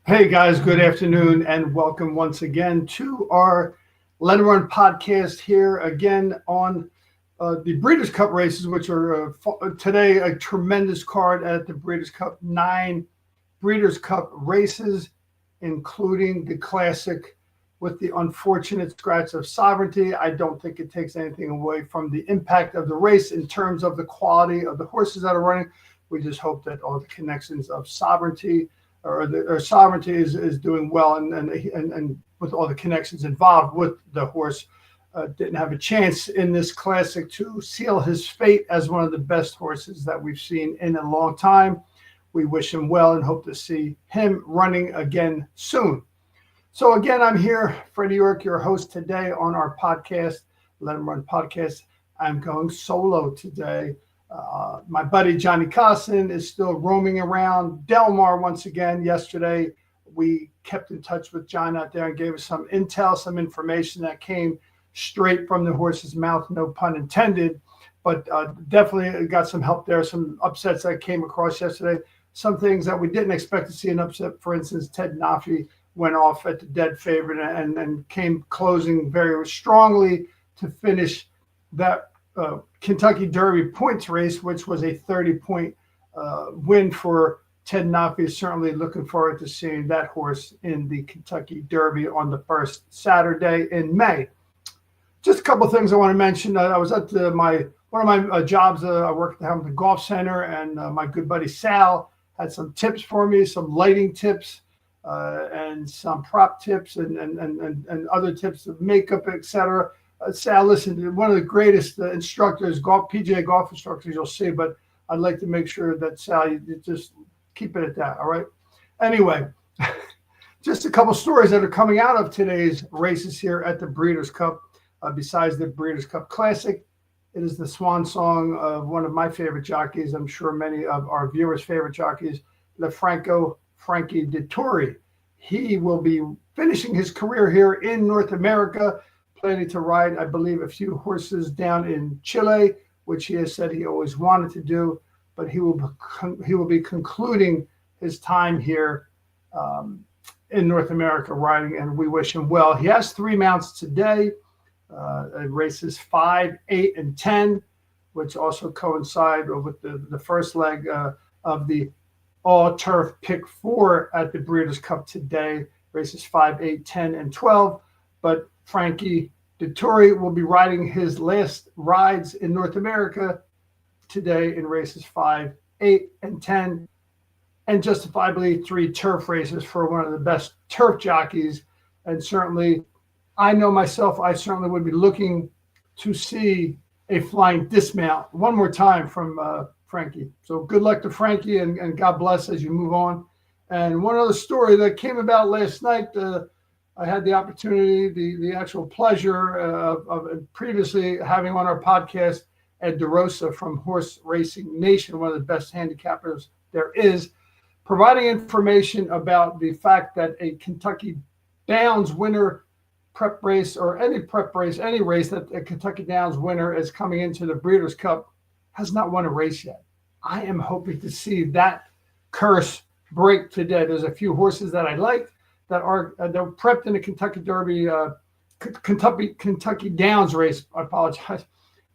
Hey guys, good afternoon and welcome once again to our Let It Run podcast here again on the Breeders' Cup races, which are today a tremendous card at the Breeders' Cup. 9 Breeders' Cup races, including the Classic with the unfortunate scratch of Sovereignty. I don't think it takes anything away from the impact of the race in terms of the quality of the horses that are running. We just hope that all the connections of Sovereignty or Sovereignty is doing well, and with all the connections involved with the horse, didn't have a chance in this Classic to seal his fate as one of the best horses that we've seen in a long time. We wish him well and hope to see him running again soon. So again, I'm here, Freddie York, your host today on our podcast, Let Him Run podcast. I'm going solo today. My buddy Johnny Cosson is still roaming around Del Mar once again. Yesterday, we kept in touch with John out there and gave us some intel, some information that came straight from the horse's mouth, no pun intended, but definitely got some help there, some upsets that came across yesterday, some things that we didn't expect to see an upset. For instance, Ted Nafi went off at the dead favorite and came closing very strongly to finish that Kentucky Derby points race, which was a 30-point win for Ted Nafi. Certainly looking forward to seeing that horse in the Kentucky Derby on the first Saturday in May. Just a couple of things I want to mention. I was at one of my jobs. I worked at the Hamilton Golf Center, and my good buddy Sal had some tips for me, some lighting tips, and some prop tips, and other tips of makeup, etc. Sal, listen, one of the greatest instructors, PGA golf instructors you'll see, but I'd like to make sure that Sal, you just keep it at that, all right? Anyway, just a couple stories that are coming out of today's races here at the Breeders' Cup. Besides the Breeders' Cup Classic, it is the swan song of one of my favorite jockeys, I'm sure many of our viewers' favorite jockeys, Frankie Dettori. He will be finishing his career here in North America, planning to ride, I believe, a few horses down in Chile, which he has said he always wanted to do, but he will be concluding his time here in North America riding, and we wish him well. He has 3 mounts today, races 5, 8, and 10, which also coincide with the first leg of the all-turf pick 4 at the Breeders' Cup today, races 5, 8, 10, and 12. But Frankie Dettori will be riding his last rides in North America today in races 5, 8, and 10, and justifiably 3 turf races for one of the best turf jockeys. And certainly, I know myself, I certainly would be looking to see a flying dismount one more time from Frankie. So good luck to Frankie, and God bless as you move on. And one other story that came about last night, I had the opportunity, the actual pleasure of previously having on our podcast Ed DeRosa from Horse Racing Nation, one of the best handicappers there is, providing information about the fact that a Kentucky Downs winner prep race, or any prep race, any race that a Kentucky Downs winner is coming into the Breeders' Cup, has not won a race yet. I am hoping to see that curse break today. There's a few horses that I like that are they're prepped in the Kentucky Derby, Kentucky Downs race. I apologize.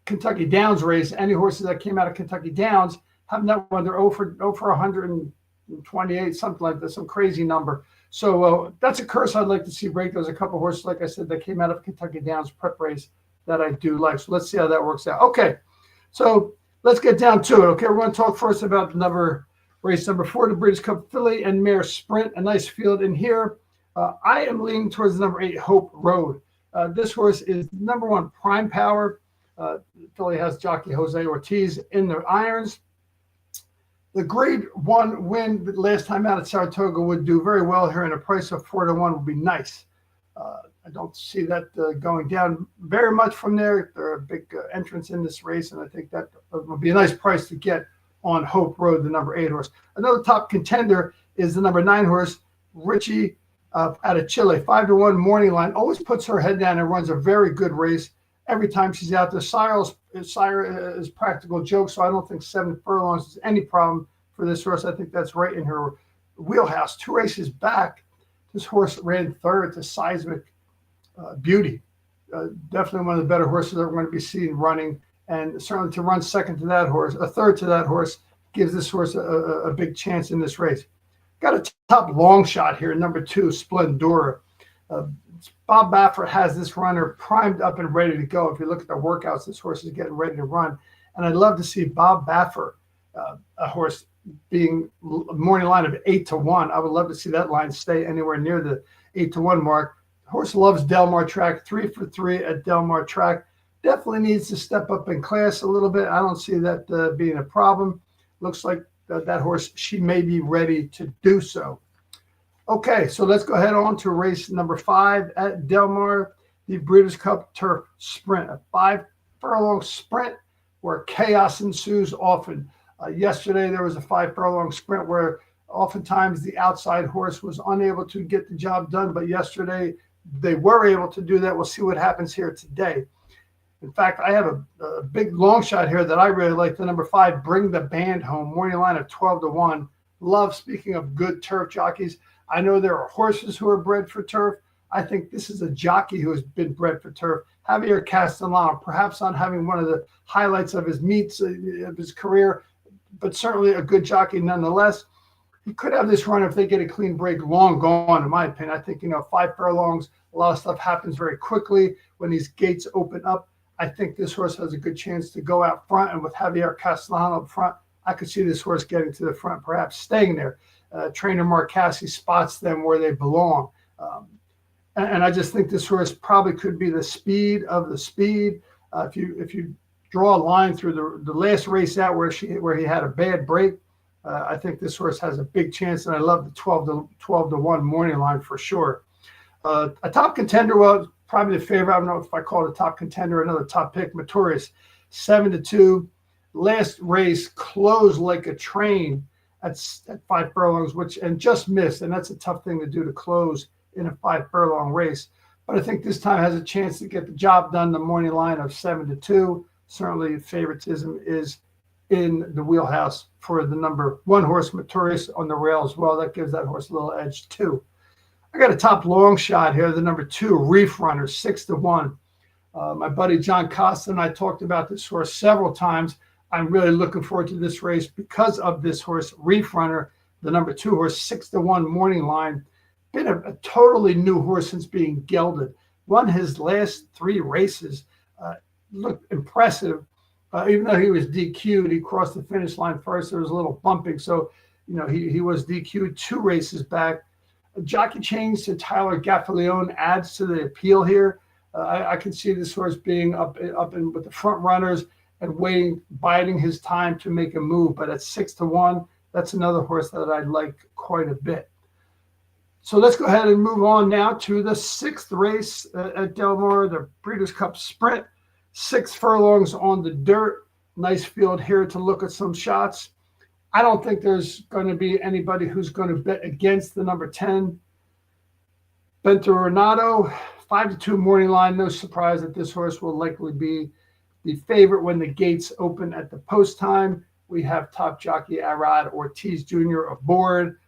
Kentucky Downs race. Any horses that came out of Kentucky Downs have not won. They're 0 for 128, something like that, some crazy number. So that's a curse I'd like to see break. There's a couple horses, like I said, that came out of Kentucky Downs prep race that I do like. So let's see how that works out. Okay, so let's get down to it. Okay, we're going to talk first about race number 4, the Breeders' Cup Filly Mare Sprint. A nice field in here. I am leaning towards the number 8, Hope Road. This horse is number 1, Prime Power. Filly has jockey Jose Ortiz in their irons. The grade 1 win last time out at Saratoga would do very well here, and a price of 4-1 would be nice. I don't see that going down very much from there. They're a big entrance in this race, and I think that would be a nice price to get on Hope Road, the number 8 horse. Another top contender is the number 9 horse, Richie, out of Chile. 5-1 morning line. Always puts her head down and runs a very good race every time she's out there. Sire is practical joke, so I don't think 7 furlongs is any problem for this horse. I think that's right in her wheelhouse. 2 races back, this horse ran third to Seismic Beauty. Definitely one of the better horses that we're going to be seeing running, and certainly to run second to that horse, a third to that horse, gives this horse a big chance in this race. Got a top long shot here, number 2, Splendora. Bob Baffert has this runner primed up and ready to go. If you look at the workouts, this horse is getting ready to run. And I'd love to see Bob Baffert, a horse being morning line of 8-1. I would love to see that line stay anywhere near the 8-1 mark. The horse loves Del Mar track, 3 for 3 at Del Mar track. Definitely needs to step up in class a little bit. I don't see that being a problem. Looks like that horse, she may be ready to do so. Okay, so let's go ahead on to race number 5 at Del Mar, the Breeders' Cup Turf Sprint, a 5-furlong sprint where chaos ensues often. Yesterday, there was a 5-furlong sprint where oftentimes the outside horse was unable to get the job done, but yesterday they were able to do that. We'll see what happens here today. In fact, I have a big long shot here that I really like, the number 5, Bring the Band Home, morning line of 12-1. Love, speaking of good turf jockeys, I know there are horses who are bred for turf. I think this is a jockey who has been bred for turf. Javier Castellano, perhaps on having one of the highlights of his meets of his career, but certainly a good jockey nonetheless. He could have this run if they get a clean break long gone, in my opinion. I think, 5 furlongs, a lot of stuff happens very quickly when these gates open up. I think this horse has a good chance to go out front, and with Javier Castellano up front, I could see this horse getting to the front, perhaps staying there. Trainer Mark Casse spots them where they belong. And I just think this horse probably could be the speed of the speed. If you draw a line through the last race out where he had a bad break, I think this horse has a big chance, and I love the 12-1 morning line for sure. A top contender, well, probably the favorite. I don't know if I call it a top contender, another top pick, Maturis, 7-2. Last race closed like a train at 5 furlongs, and just missed, and that's a tough thing to do, to close in a 5-furlong race. But I think this time has a chance to get the job done. The morning line of 7-2. Certainly favoritism is in the wheelhouse for the number 1 horse, Maturis, on the rail as well. That gives that horse a little edge too. I got a top long shot here, the number 2, Reef Runner, 6-1. My buddy John Costa and I talked about this horse several times. I'm really looking forward to this race because of this horse, Reef Runner, the number 2 horse, 6-1 morning line. Been a totally new horse since being gelded. Won his last 3 races. Looked impressive. Even though he was DQ'd, he crossed the finish line first. There was a little bumping. So, he was DQ'd 2 races back. A jockey change to Tyler Gaffalione adds to the appeal here. I can see this horse being up in with the front runners and biding his time to make a move. But at 6-1, that's another horse that I like quite a bit. So let's go ahead and move on now to the 6th race at Del Mar, the Breeders' Cup Sprint. 6 furlongs on the dirt. Nice field here to look at some shots. I don't think there's going to be anybody who's going to bet against the number 10, Bento Renato, 5-2 morning line. No surprise that this horse will likely be the favorite when the gates open at the post time. We have top jockey Arad Ortiz Jr. aboard.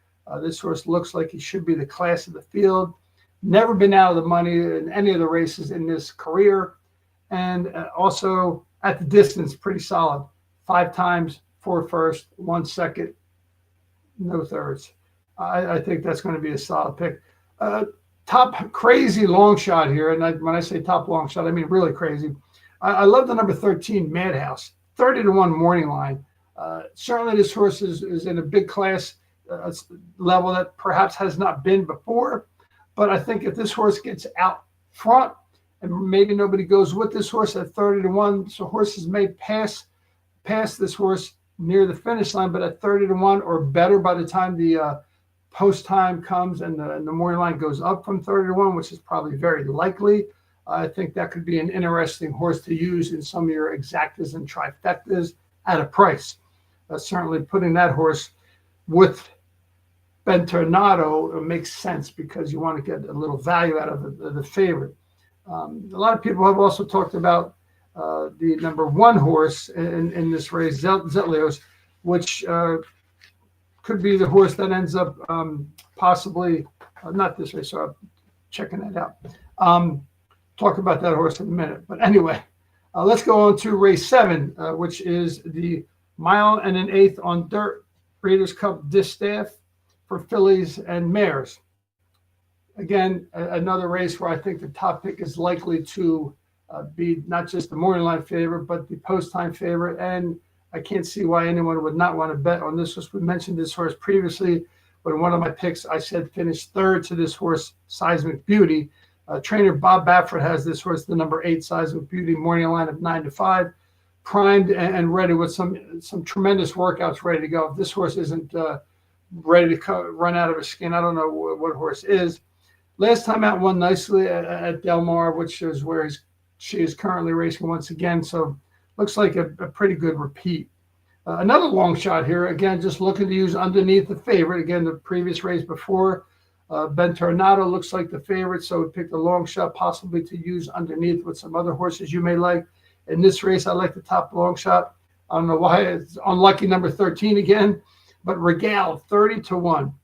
This horse looks like he should be the class of the field. Never been out of the money in any of the races in this career. And also at the distance, pretty solid. 5 times, 4 first, 1 second, no thirds. I think that's going to be a solid pick. Top crazy long shot here. And when I say top long shot, I mean really crazy. I love the number 13, Madhouse, 30-1 morning line. Certainly this horse is in a big class level that perhaps has not been before. But I think if this horse gets out front, and maybe nobody goes with this horse at 30-1, so horses may pass this horse near the finish line, but at 30-1 or better by the time the post time comes and the morning line goes up from 30-1, which is probably very likely. I think that could be an interesting horse to use in some of your exactas and trifectas at a price. Certainly putting that horse with Bentornato makes sense because you want to get a little value out of the favorite. A lot of people have also talked about the number 1 horse in this race, Zetlios, which could be the horse that ends up possibly not this race. So I'm checking that out. Talk about that horse in a minute. But anyway, let's go on to race 7, which is the 1 1/8 on dirt Breeders' Cup Distaff for fillies and mares. Again, another race where I think the top pick is likely to be not just the morning line favorite, but the post time favorite. And I can't see why anyone would not want to bet on this horse. We mentioned this horse previously, but in one of my picks, I said finished third to this horse, Seismic Beauty. Trainer Bob Baffert has this horse, the number 8 Seismic Beauty, morning line of 9 to 5, primed and ready with some tremendous workouts ready to go. If this horse isn't ready to run out of his skin, I don't know what horse is. Last time out, won nicely at Del Mar, which is where she is currently racing once again. So looks like a pretty good repeat. Another long shot here. Again, just looking to use underneath the favorite. Again, the previous race before, Ben Tornado looks like the favorite. So we picked a long shot possibly to use underneath with some other horses you may like. In this race, I like the top long shot. I don't know why. It's unlucky number 13 again. But Regale, 30 to 1.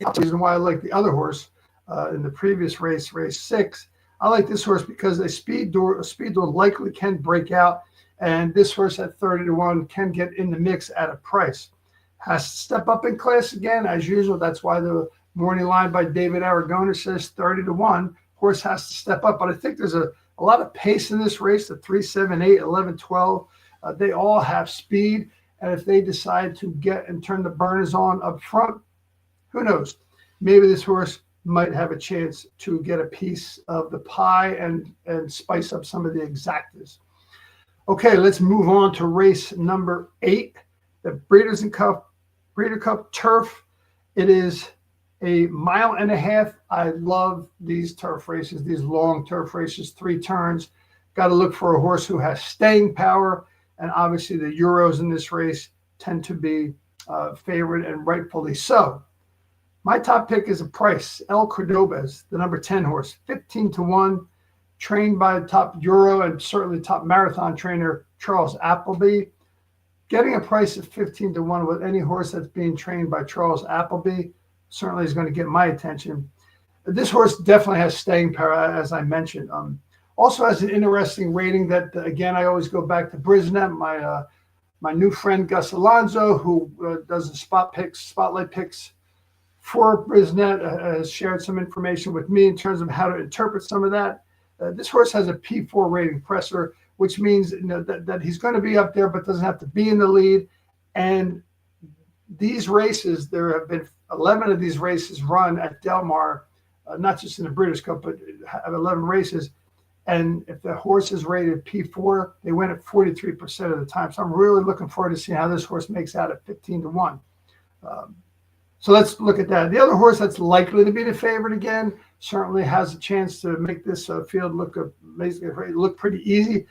The reason why I like the other horse in the previous race, race 6, I like this horse because a speed door likely can break out, and this horse at 30 to 1 can get in the mix at a price. Has to step up in class again, as usual. That's why the morning line by David Aragona says 30 to 1. Horse has to step up, but I think there's a lot of pace in this race. The 3, 7, 8, 11, 12, they all have speed, and if they decide to get and turn the burners on up front, who knows? Maybe this horse might have a chance to get a piece of the pie and spice up some of the exactas. Okay, let's move on to race number 8, the Breeders' Cup Turf. It is a 1.5 miles. I love these turf races, these long turf races, 3 turns. Got to look for a horse who has staying power, and obviously the Euros in this race tend to be favored, and rightfully so. My top pick is a price, El Cordobez, the number 10 horse, 15 to 1, trained by top Euro and certainly top marathon trainer Charles Appleby. Getting a price of 15 to 1 with any horse that's being trained by Charles Appleby certainly is going to get my attention. This horse definitely has staying power, as I mentioned. Also has an interesting rating that, again, I always go back to Brisnet, my new friend Gus Alonso, who does the spotlight picks for Brisnet, has shared some information with me in terms of how to interpret some of that. This horse has a P4 rating presser, which means that he's going to be up there but doesn't have to be in the lead. And these races, there have been 11 of these races run at Del Mar, not just in the Breeders' Cup, but have 11 races. And if the horse is rated P4, they win it 43% of the time. So I'm really looking forward to seeing how this horse makes out at 15 to 1. So let's look at that. The other horse that's likely to be the favorite again certainly has a chance to make this field look pretty easy.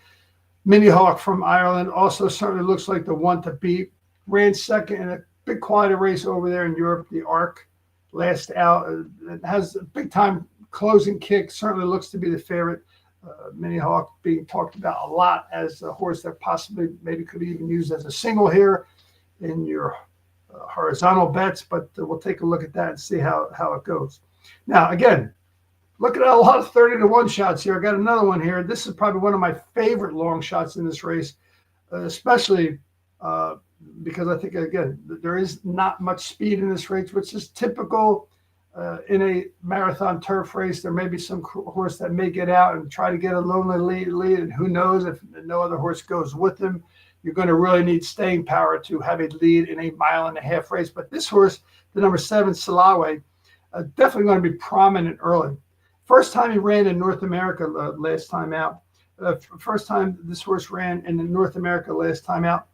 Mini Hawk from Ireland also certainly looks like the one to beat. Ran second in a big quieter race over there in Europe, the Arc, last out. It has a big time closing kick, certainly looks to be the favorite. Mini Hawk being talked about a lot as a horse that possibly maybe could be even used as a single here in your horizontal bets, but we'll take a look at that and see how it goes. Now, again, looking at a lot of 30 to 1 shots here. I got another one here. This is probably one of my favorite long shots in this race, especially because I think, again, there is not much speed in this race, which is typical in a marathon turf race. There may be some horse that may get out and try to get a lonely lead, and who knows if no other horse goes with him. You're going to really need staying power to have a lead in a 1.5 mile race. But this horse, the number 7, Salawe, definitely going to be prominent early. First time he ran in North America last time out. First time this horse ran in North America last time out.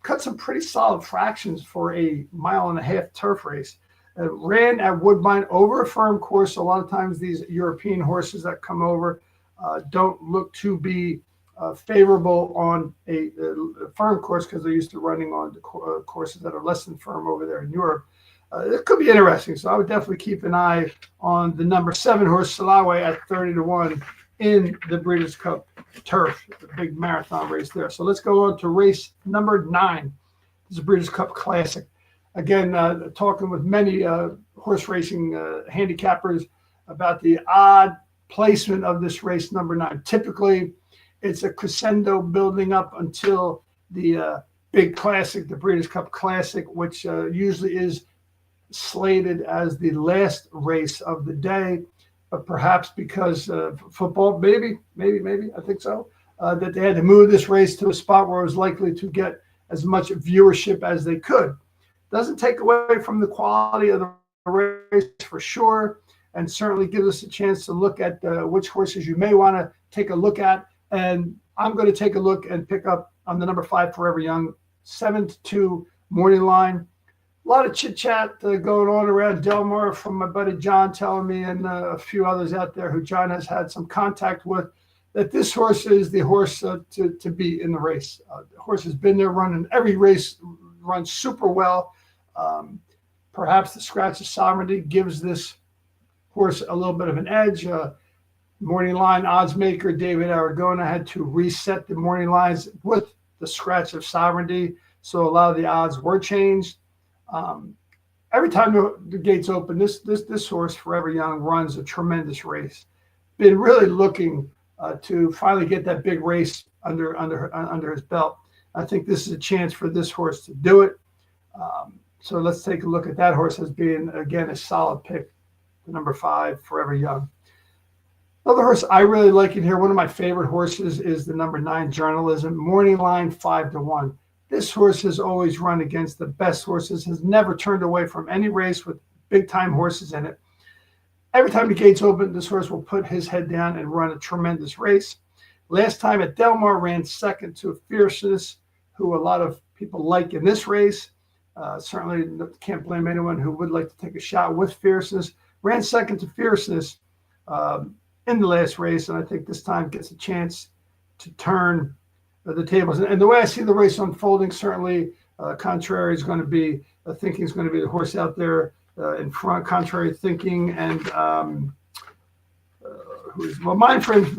Cut some pretty solid fractions for a 1.5 mile turf race. Ran at Woodbine over a firm course. A lot of times these European horses that come over don't look to be favorable on a firm course because they're used to running on courses that are less than firm over there in Europe. It could be interesting, so I would definitely keep an eye on the number 7 horse, Salawe, at 30 to 1 in the Breeders' Cup Turf, the big marathon race there. So let's go on to race number 9. This is a Breeders' Cup Classic. again, talking with many horse racing handicappers about the odd placement of this race number 9. Typically, it's a crescendo building up until the big classic, the Breeders' Cup Classic, which usually is slated as the last race of the day, but perhaps because football, maybe, I think so, that they had to move this race to a spot where it was likely to get as much viewership as they could. Doesn't take away from the quality of the race for sure, and certainly gives us a chance to look at which horses you may want to take a look at. And I'm going to take a look and pick up on the number 5, Forever Young, 7-2 morning line. A lot of chit chat going on around Del Mar from my buddy John telling me, and a few others out there who John has had some contact with, that this horse is the horse to be in the race. The horse has been there running every race, runs super well. Perhaps the scratch of Sovereignty gives this horse a little bit of an edge. Morning line odds maker David Aragona had to reset the morning lines with the scratch of Sovereignty, so a lot of the odds were changed. Every time the gates open, this horse, Forever Young, runs a tremendous race. Been really looking to finally get that big race under his belt. I think this is a chance for this horse to do it. So let's take a look at that horse as being, again, a solid pick, the number 5, Forever Young. Another horse I really like in here, one of my favorite horses, is the number 9, Journalism, morning line 5-1. This horse has always run against the best horses, has never turned away from any race with big-time horses in it. Every time the gates open, this horse will put his head down and run a tremendous race. Last time at Del Mar, ran second to Fierceness, who a lot of people like in this race. Certainly can't blame anyone who would like to take a shot with Fierceness. Ran second to Fierceness in the last race, and I think this time gets a chance to turn the tables. And the way I see the race unfolding, certainly Contrary is going to be, thinking is going to be the horse out there in front. Contrary Thinking and Mindframe's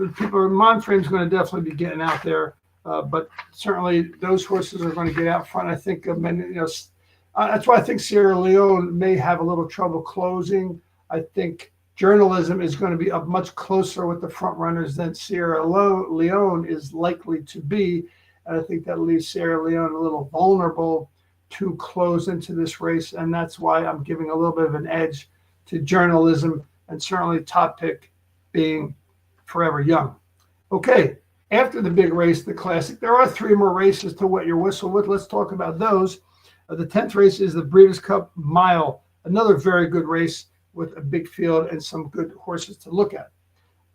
going to definitely be getting out there, but certainly those horses are going to get out front. I think that's why I think Sierra Leone may have a little trouble closing. I think Journalism is going to be up much closer with the front runners than Sierra Leone is likely to be. And I think that leaves Sierra Leone a little vulnerable to close into this race. And that's why I'm giving a little bit of an edge to Journalism, and certainly top pick being Forever Young. Okay, after the big race, the Classic, there are 3 more races to wet your whistle with. Let's talk about those. The 10th race is the Breeders' Cup Mile, another very good race with a big field and some good horses to look at.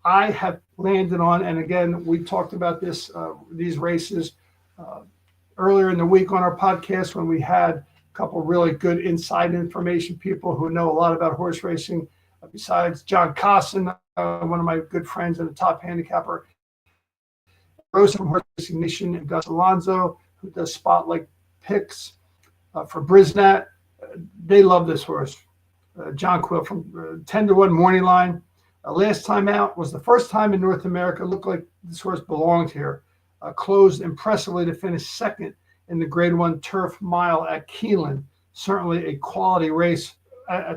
I have landed on, and again, we talked about this, these races earlier in the week on our podcast when we had a couple really good inside information people who know a lot about horse racing, besides John Cosson, one of my good friends and a top handicapper, Rose from Horse Racing Nation, and Gus Alonso, who does spotlight picks for Brisnat. They love this horse. John Quill from 10-1 morning line. Last time out was the first time in North America. Looked like this horse belonged here. Closed impressively to finish second in the Grade 1 Turf Mile at Keeneland. Certainly a quality race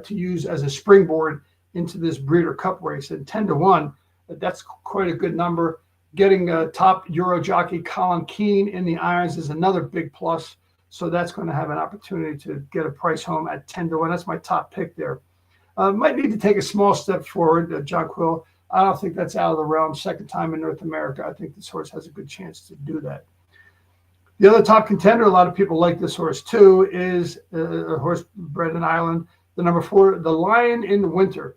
to use as a springboard into this Breeder Cup race. And 10-1, that's quite a good number. Getting top Euro jockey Colin Keane in the irons is another big plus. So that's going to have an opportunity to get a price home at 10-1. That's my top pick there. Might need to take a small step forward, John Quill. I don't think that's out of the realm. Second time in North America. I think this horse has a good chance to do that. The other top contender, a lot of people like this horse too, is a horse bred in Ireland, the number 4, the Lion in Winter.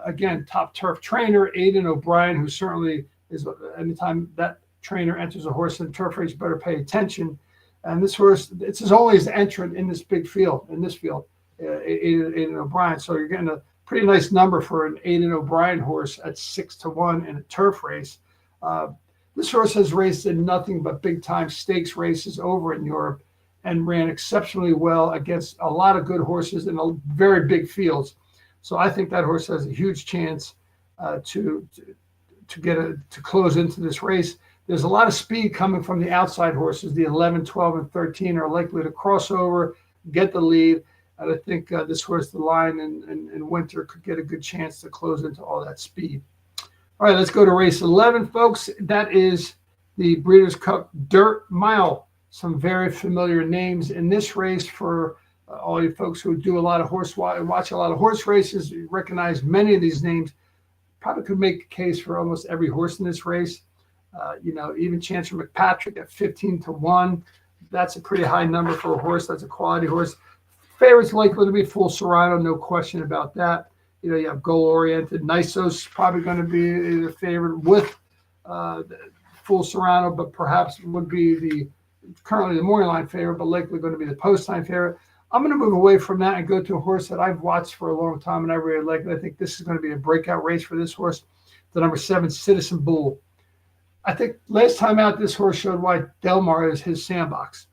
Again, top turf trainer, Aidan O'Brien, who certainly is, anytime that trainer enters a horse in a turf race, better pay attention. And this horse, it's as only as entrant in this big field, Aidan O'Brien. So you're getting a pretty nice number for an Aidan O'Brien horse at 6-1 in a turf race. This horse has raced in nothing but big-time stakes races over in Europe and ran exceptionally well against a lot of good horses in very big fields. So I think that horse has a huge chance to close into this race. There's a lot of speed coming from the outside horses. The 11, 12, and 13 are likely to cross over, get the lead. And I think this horse, the line in winter, could get a good chance to close into all that speed. All right, let's go to race 11, folks. That is the Breeders' Cup Dirt Mile. Some very familiar names in this race for all you folks who do a lot of watch a lot of horse races. You recognize many of these names. Probably could make a case for almost every horse in this race. Even Chancellor McPatrick at 15-1. That's a pretty high number for a horse. That's a quality horse. Favorite's likely to be Full Serrano, no question about that. You have goal-oriented. Nisos probably going to be the favorite with Full Serrano, but perhaps would be currently the morning line favorite, but likely going to be the post-time favorite. I'm going to move away from that and go to a horse that I've watched for a long time and I really like. I think this is going to be a breakout race for this horse, the number 7, Citizen Bull. I think last time out, this horse showed why Del Mar is his sandbox.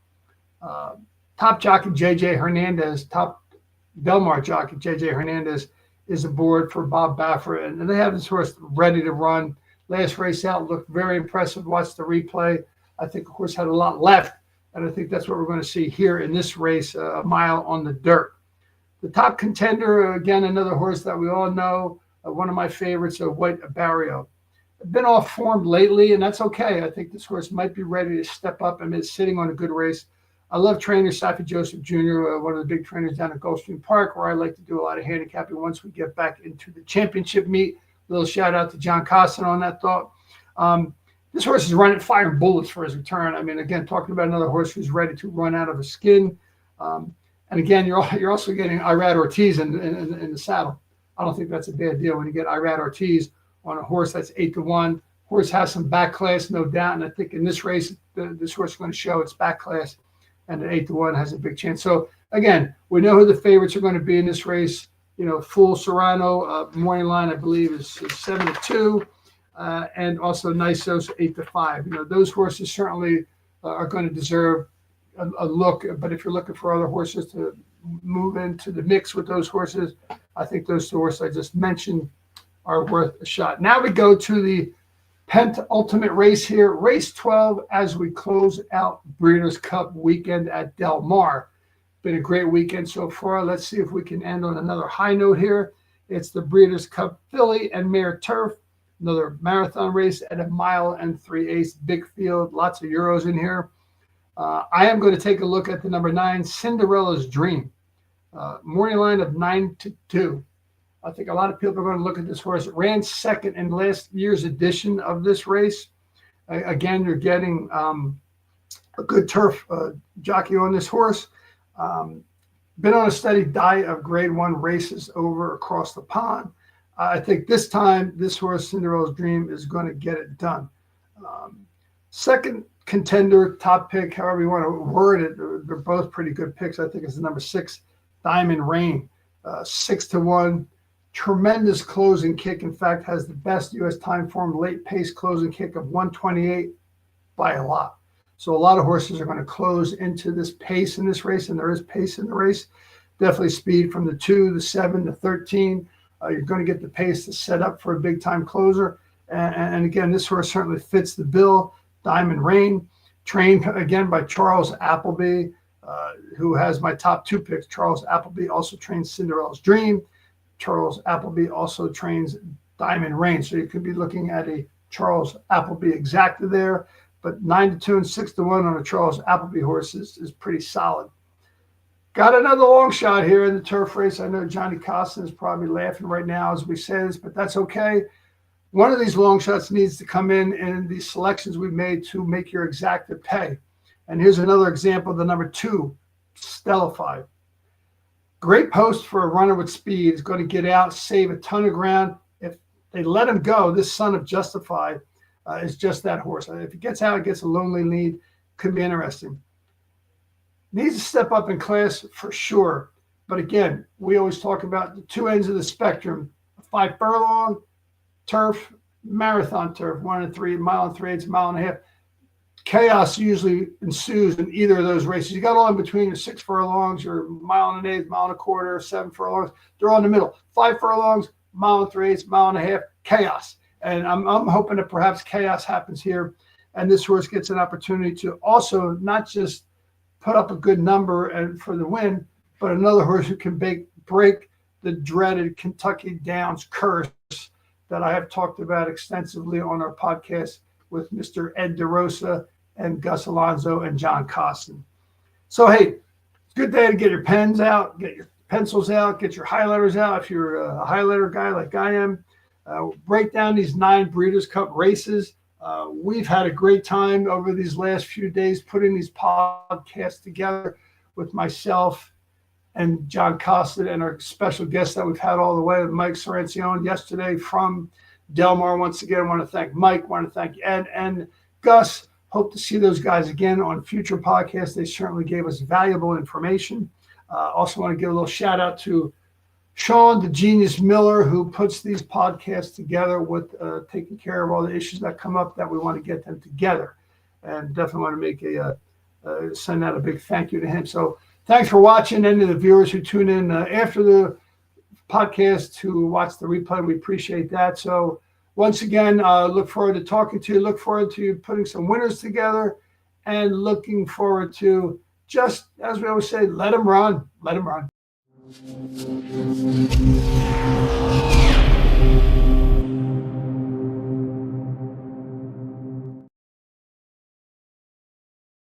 Top jockey J.J. Hernandez, top Del Mar jockey J.J. Hernandez is aboard for Bob Baffert, and they have this horse ready to run. Last race out looked very impressive. Watch the replay. I think the horse had a lot left, and I think that's what we're going to see here in this race, a mile on the dirt. The top contender, again, another horse that we all know, one of my favorites, White Barrio. Been off form lately, and that's okay. I think this horse might be ready to step up and is sitting on a good race. I love trainer Safi Joseph Jr., one of the big trainers down at Gulfstream Park, where I like to do a lot of handicapping once we get back into the championship meet. A little shout out to John Costin on that thought. This horse is running firing bullets for his return. I mean, again, talking about another horse who's ready to run out of his skin. And again, you're also getting Irad Ortiz in the saddle. I don't think that's a bad deal when you get Irad Ortiz on a horse that's 8-1. Horse has some back class, no doubt. And I think in this race, this horse is going to show its back class. And at 8-1 has a big chance. So again, we know who the favorites are going to be in this race. Full Serrano morning line, I believe, is 7-2, and also Nisos 8-5. Those horses certainly are going to deserve a look. But if you're looking for other horses to move into the mix with those horses, I think those two horses I just mentioned are worth a shot. Now we go to the penultimate race here, race 12, as we close out Breeders' Cup weekend at Del Mar. Been a great weekend so far. Let's see if we can end on another high note here. It's the Breeders' Cup Filly Mare Turf, another marathon race at 1 mile and 3/8, big field, lots of Euros in here. I am going to take a look at the number 9, Cinderella's Dream. Morning line of 9-2. I think a lot of people are going to look at this horse. It ran second in last year's edition of this race. Again, you're getting a good turf jockey on this horse. Been on a steady diet of grade 1 races over across the pond. I think this time, this horse, Cinderella's Dream, is going to get it done. Second contender, top pick, however you want to word it, they're both pretty good picks. I think it's the number 6, Diamond Rain, 6-1. Tremendous closing kick. In fact, has the best U.S. time form late pace closing kick of 128 by a lot. So a lot of horses are going to close into this pace in this race, and there is pace in the race. Definitely speed from the 2, the 7, the 13. You're going to get the pace to set up for a big-time closer. And again, this horse certainly fits the bill. Diamond Rain, trained again by Charles Appleby, who has my top 2 picks. Charles Appleby also trains Cinderella's Dream. Charles Appleby also trains Diamond Rain. So you could be looking at a Charles Appleby exactly there. But 9-2 and 6-1 on a Charles Appleby horse is pretty solid. Got another long shot here in the turf race. I know Johnny Costin is probably laughing right now as we say this, but that's okay. One of these long shots needs to come in these selections we've made to make your exacta pay. And here's another example, the number 2, Stellified. Great post for a runner with speed. Is going to get out, save a ton of ground. If they let him go, this son of Justified is just that horse. If he gets out, gets a lonely lead, could be interesting. Needs to step up in class for sure. But again, we always talk about the 2 ends of the spectrum. 5 furlong, turf, marathon turf, 1 and 3, mile and 3/8, mile and a half. Chaos usually ensues in either of those races. You got all in between your 6 furlongs, your mile and an 1/8, mile and a quarter, 7 furlongs. They're all in the middle. 5 furlongs, mile and 3/8, mile and a half, chaos. And I'm hoping that perhaps chaos happens here, and this horse gets an opportunity to also not just put up a good number and for the win, but another horse who can break the dreaded Kentucky Downs curse that I have talked about extensively on our podcast with Mr. Ed DeRosa and Gus Alonso and John Costin. So, hey, it's a good day to get your pens out, get your pencils out, get your highlighters out if you're a highlighter guy like I am. Break down these 9 Breeders' Cup races. We've had a great time over these last few days putting these podcasts together with myself and John Costin and our special guests that we've had all the way, Mike Sorancione yesterday from Del Mar. Once again, I want to thank Mike, want to thank Ed and Gus. Hope to see those guys again on future podcasts. They certainly gave us valuable information. Also want to give a little shout out to Sean, the Genius Miller, who puts these podcasts together with taking care of all the issues that come up that we want to get them together. And definitely want to make send out a big thank you to him. So thanks for watching. Any of the viewers who tune in after the podcast to watch the replay, we appreciate that. So once again, look forward to talking to you. Look forward to putting some winners together and looking forward to, just as we always say, let them run. Let them run.